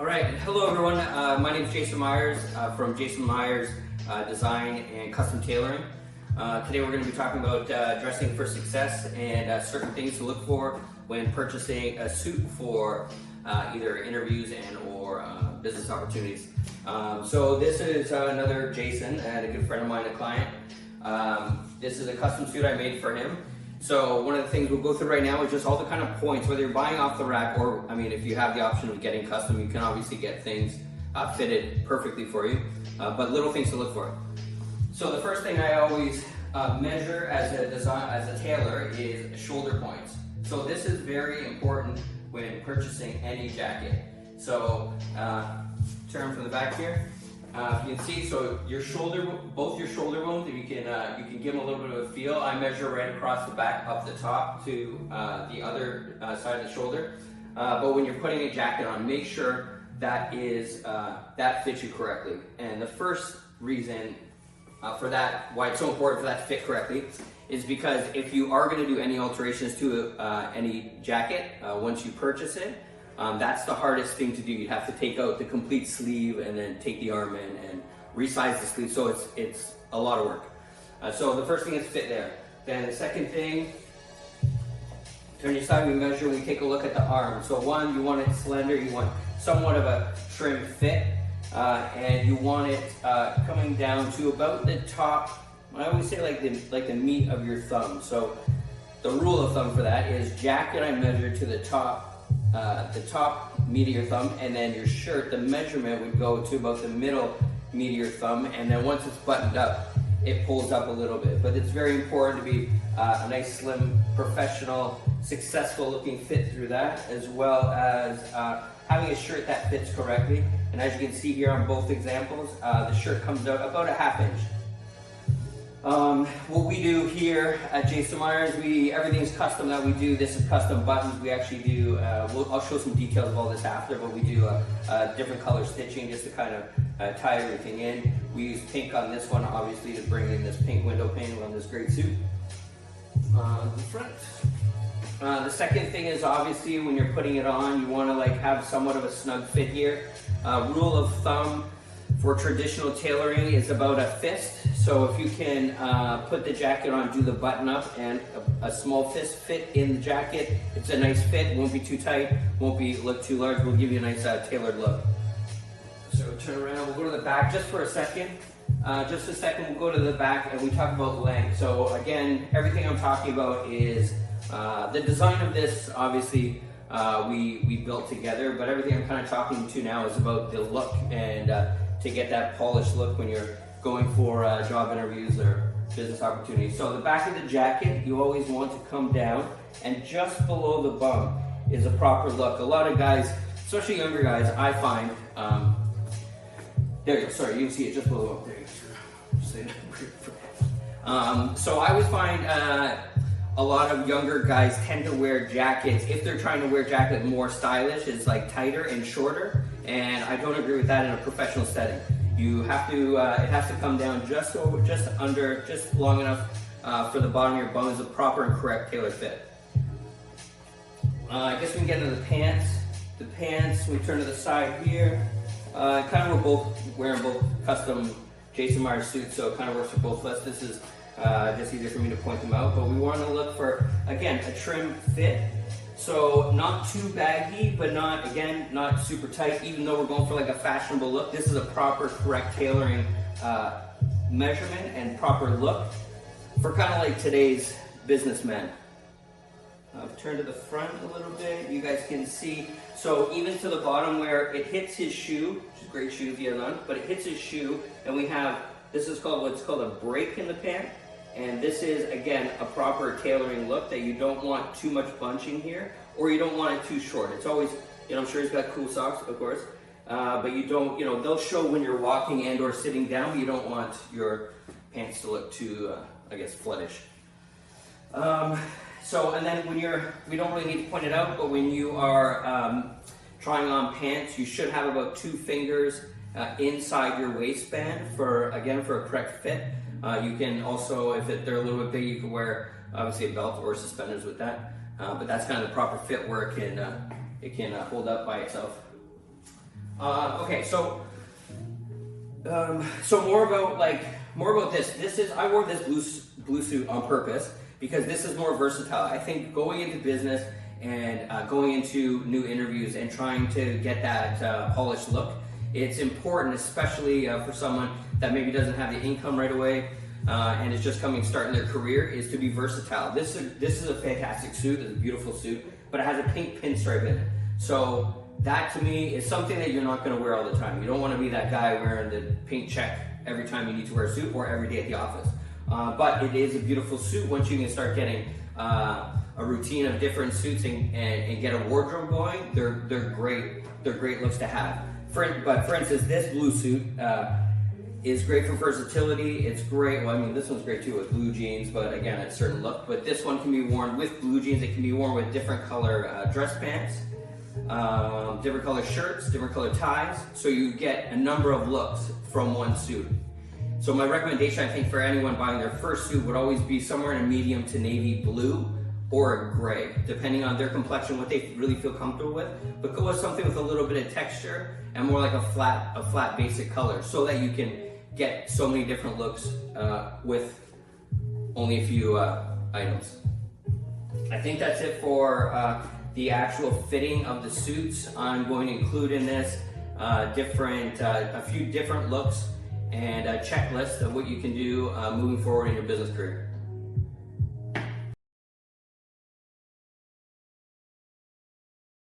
All right, hello everyone. My name is Jason Meyers from Jason Meyers Design and Custom Tailoring. Today we're going to be talking about dressing for success and certain things to look for when purchasing a suit for either interviews and or business opportunities. So this is another Jason, and a good friend of mine, a client. This is a custom suit I made for him. So one of the things we'll go through right now is just all the kind of points, whether you're buying off the rack or, I mean, if you have the option of getting custom, you can obviously get things fitted perfectly for you, but little things to look for. So the first thing I always measure as a tailor is shoulder points. So this is very important when purchasing any jacket. So turn from the back here. You can see, so your shoulder, both your shoulder bones, you can give them a little bit of a feel. I measure right across the back, up the top to the other side of the shoulder. But when you're putting a jacket on, make sure that fits you correctly. And the first reason for that, why it's so important for that to fit correctly, is because if you are going to do any alterations to any jacket once you purchase it, that's the hardest thing to do. You have to take out the complete sleeve and then take the arm in and resize the sleeve. So it's a lot of work. So the first thing is fit there. Then the second thing, turn your side, we measure, we take a look at the arm. So one, you want it slender, you want somewhat of a trim fit, and you want it coming down to about the top. I always say like the meat of your thumb. So the rule of thumb for that is jacket I measure to the top meat of your thumb, and then your shirt, the measurement would go to about the middle meat of your thumb, and then once it's buttoned up, it pulls up a little bit. But it's very important to be a nice, slim, professional, successful looking fit through that, as well as having a shirt that fits correctly. And as you can see here on both examples, the shirt comes out about a 1/2 inch. What we do here at Jason Meyers, everything's custom that we do. This is custom buttons. We actually do, I'll show some details of all this after, but we do different color stitching just to kind of tie everything in. We use pink on this one, obviously, to bring in this pink window pane on this great suit. The front. The second thing is obviously when you're putting it on, you want to have somewhat of a snug fit here. Rule of thumb for traditional tailoring is about a fist. So if you can put the jacket on, do the button up, and a small fist fit in the jacket, it's a nice fit, won't be too tight, won't look too large, will give you a nice tailored look. So turn around, we'll go to the back just for a second. We'll go to the back and we talk about length. So again, everything I'm talking about is the design of this, obviously, we built together, but everything I'm kind of talking to now is about the look and to get that polished look when you're going for job interviews or business opportunities. So the back of the jacket, you always want to come down, and just below the bum is a proper look. A lot of guys, especially younger guys, I find, there you go, sorry, you can see it just below, there you go. So I always find a lot of younger guys tend to wear jackets, if they're trying to wear jacket more stylish, it's tighter and shorter, and I don't agree with that in a professional setting. You have to, it has to come down just long enough for the bottom of your bum is a proper and correct tailored fit. I guess we can get into the pants. The pants, we turn to the side here. Kind of we're both wearing both custom Jason Meyers suits, so it kind of works for both of us. This is just easier for me to point them out, but we want to look for, again, a trim fit. So not too baggy, but not super tight, even though we're going for a fashionable look. This is a proper, correct tailoring measurement and proper look for kind of today's businessmen. Turn to the front a little bit, you guys can see. So even to the bottom where it hits his shoe, which is great shoes he has on, but it hits his shoe, and we have, this is called what's called a break in the pant. And this is, again, a proper tailoring look that you don't want too much bunching here, or you don't want it too short. It's always, I'm sure he's got cool socks, of course, but you don't, they'll show when you're walking and or sitting down, but you don't want your pants to look too, I guess, floodish. So, and then we don't really need to point it out, but when you are trying on pants, you should have about 2 fingers inside your waistband for a correct fit. You can also, if they're a little bit big, you can wear obviously a belt or suspenders with that. But that's kind of the proper fit where it can hold up by itself. Okay, so more about this. I wore this blue suit on purpose because this is more versatile. I think going into business and going into new interviews and trying to get that polished look, it's important, especially for someone that maybe doesn't have the income right away and is just starting their career, is to be versatile. This is a fantastic suit. It's a beautiful suit, but it has a pink pinstripe in it. So that to me is something that you're not going to wear all the time. You don't want to be that guy wearing the pink check every time you need to wear a suit or every day at the office. But it is a beautiful suit once you can start getting a routine of different suits and get a wardrobe going. They're great. They're great looks to have. But for instance, this blue suit is great for versatility. It's great. Well, I mean, this one's great too with blue jeans, but again, it's a certain look. But this one can be worn with blue jeans. It can be worn with different color dress pants, different color shirts, different color ties. So you get a number of looks from one suit. So my recommendation, I think, for anyone buying their first suit would always be somewhere in a medium to navy blue or a gray, depending on their complexion, what they really feel comfortable with. But go with something with a little bit of texture and more like a flat basic color, so that you can get so many different looks with only a few items. I think that's it for the actual fitting of the suits. I'm going to include in this a few different looks and a checklist of what you can do moving forward in your business career.